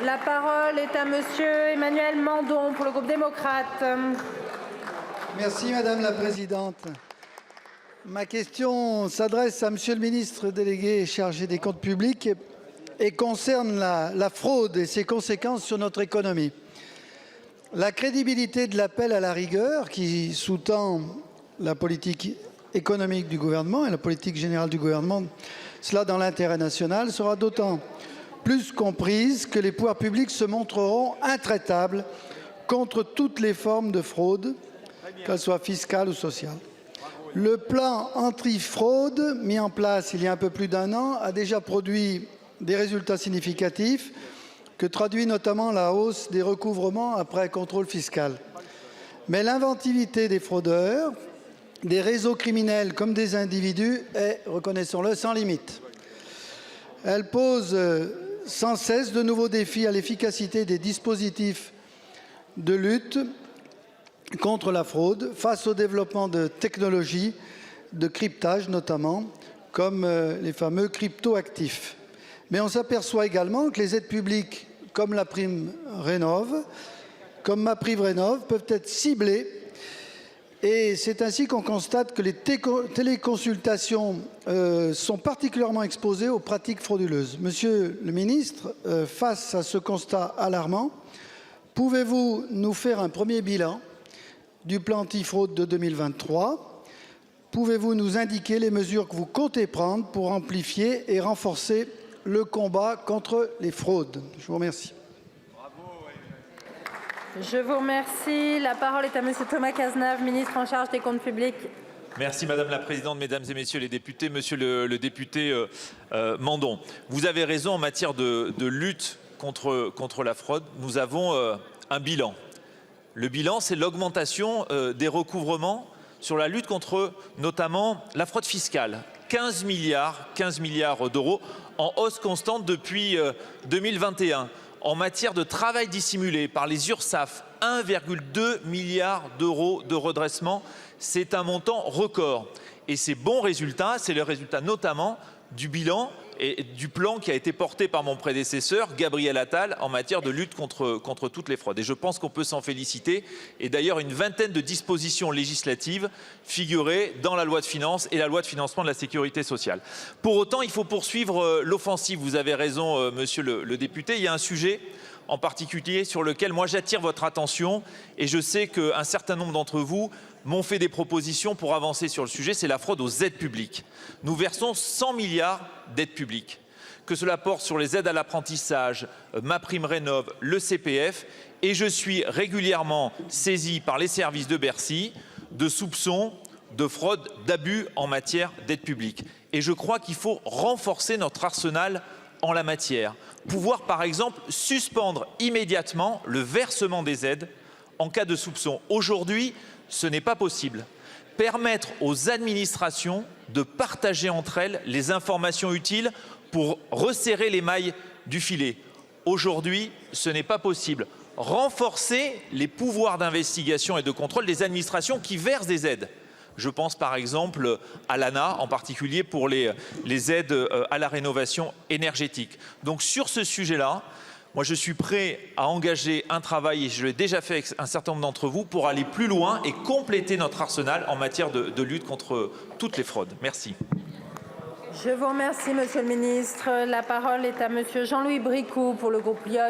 La parole est à monsieur Emmanuel Mandon pour le groupe démocrate. Merci Madame la Présidente. Ma question s'adresse à Monsieur le ministre délégué chargé des comptes publics et concerne la fraude et ses conséquences sur notre économie. La crédibilité de l'appel à la rigueur qui sous-tend la politique économique du gouvernement et la politique générale du gouvernement, cela dans l'intérêt national, sera d'autant plus comprise que les pouvoirs publics se montreront intraitables contre toutes les formes de fraude, qu'elles soient fiscales ou sociales. Le plan anti-fraude mis en place il y a un peu plus d'un an a déjà produit des résultats significatifs que traduit notamment la hausse des recouvrements après contrôle fiscal. Mais l'inventivité des fraudeurs, des réseaux criminels comme des individus est, reconnaissons-le, sans limite. Elle pose sans cesse de nouveaux défis à l'efficacité des dispositifs de lutte contre la fraude face au développement de technologies de cryptage notamment, comme les fameux cryptoactifs. Mais on s'aperçoit également que les aides publiques comme la prime Rénov', comme MaPrimeRénov' peuvent être ciblées et c'est ainsi qu'on constate que les téléconsultations sont particulièrement exposées aux pratiques frauduleuses. Monsieur le ministre, face à ce constat alarmant, pouvez-vous nous faire un premier bilan du plan antifraude de 2023? Pouvez-vous nous indiquer les mesures que vous comptez prendre pour amplifier et renforcer le combat contre les fraudes? Je vous remercie. Je vous remercie. La parole est à monsieur Thomas Cazenave, ministre en charge des comptes publics. Merci Madame la Présidente, Mesdames et Messieurs les députés. Monsieur le député Mandon, vous avez raison en matière de lutte contre la fraude. Nous avons un bilan. Le bilan, c'est l'augmentation des recouvrements sur la lutte contre notamment la fraude fiscale. 15 milliards d'euros en hausse constante depuis 2021. En matière de travail dissimulé par les URSSAF, 1,2 milliard d'euros de redressement. C'est un montant record. Et ces bons résultats, c'est le résultat notamment du bilan et du plan qui a été porté par mon prédécesseur, Gabriel Attal, en matière de lutte contre toutes les fraudes. Et je pense qu'on peut s'en féliciter. Et d'ailleurs, une vingtaine de dispositions législatives figuraient dans la loi de finances et la loi de financement de la sécurité sociale. Pour autant, il faut poursuivre l'offensive. Vous avez raison, monsieur le député. Il y a un sujet en particulier sur lequel moi j'attire votre attention et je sais qu'un certain nombre d'entre vous m'ont fait des propositions pour avancer sur le sujet, c'est la fraude aux aides publiques. Nous versons 100 milliards d'aides publiques, que cela porte sur les aides à l'apprentissage, MaPrimeRénov', le CPF, et je suis régulièrement saisi par les services de Bercy de soupçons de fraude, d'abus en matière d'aides publiques. Et je crois qu'il faut renforcer notre arsenal en la matière. Pouvoir par exemple suspendre immédiatement le versement des aides en cas de soupçon. Aujourd'hui, ce n'est pas possible. Permettre aux administrations de partager entre elles les informations utiles pour resserrer les mailles du filet. Aujourd'hui, ce n'est pas possible. Renforcer les pouvoirs d'investigation et de contrôle des administrations qui versent des aides. Je pense par exemple à l'ANA, en particulier pour les aides à la rénovation énergétique. Donc sur ce sujet-là, moi je suis prêt à engager un travail, et je l'ai déjà fait avec un certain nombre d'entre vous, pour aller plus loin et compléter notre arsenal en matière de lutte contre toutes les fraudes. Merci. Je vous remercie, monsieur le ministre. La parole est à monsieur Jean-Louis Bricout pour le groupe LIOT.